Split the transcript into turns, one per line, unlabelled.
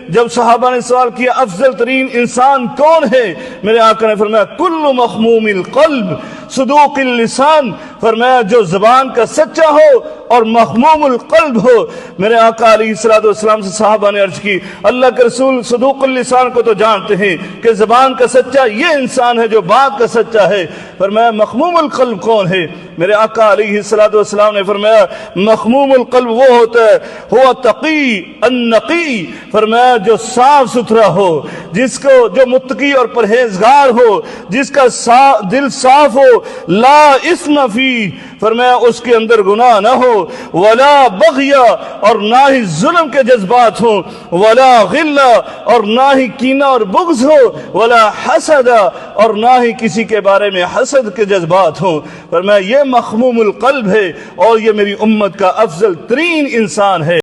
جب صحابہ نے سوال کیا افضل ترین انسان کون ہے، میرے آقا نے فرمایا کل مخموم القلب صدوق اللسان، فرمایا جو زبان کا سچا ہو اور مخموم القلب ہو۔ میرے آقا علیہ الصلوۃ والسلام سے صحابہ نے عرض کی اللہ کے رسول صدوق اللسان کو تو جانتے ہیں کہ زبان کا سچا یہ انسان ہے جو بات کا سچا ہے، فرمایا مخموم القلب کون ہے؟ میرے آقا علیہ الصلوۃ والسلام نے فرمایا مخموم القلب وہ ہوتا ہے ہوا تقی النقی، فرمایا جو صاف ستھرا ہو، جس کو جو متقی اور پرہیزگار ہو، جس کا دل صاف ہو، لا اسم فی، فرمایا اس کے اندر گناہ نہ ہو، ولا بغیا اور نہ ہی ظلم کے جذبات ہوں، ولا غلہ اور نہ ہی کینہ اور بغض ہو، ولا حسد اور نہ ہی کسی کے بارے میں حسد کے جذبات ہوں، فرمایا یہ مخموم القلب ہے اور یہ میری امت کا افضل ترین انسان ہے۔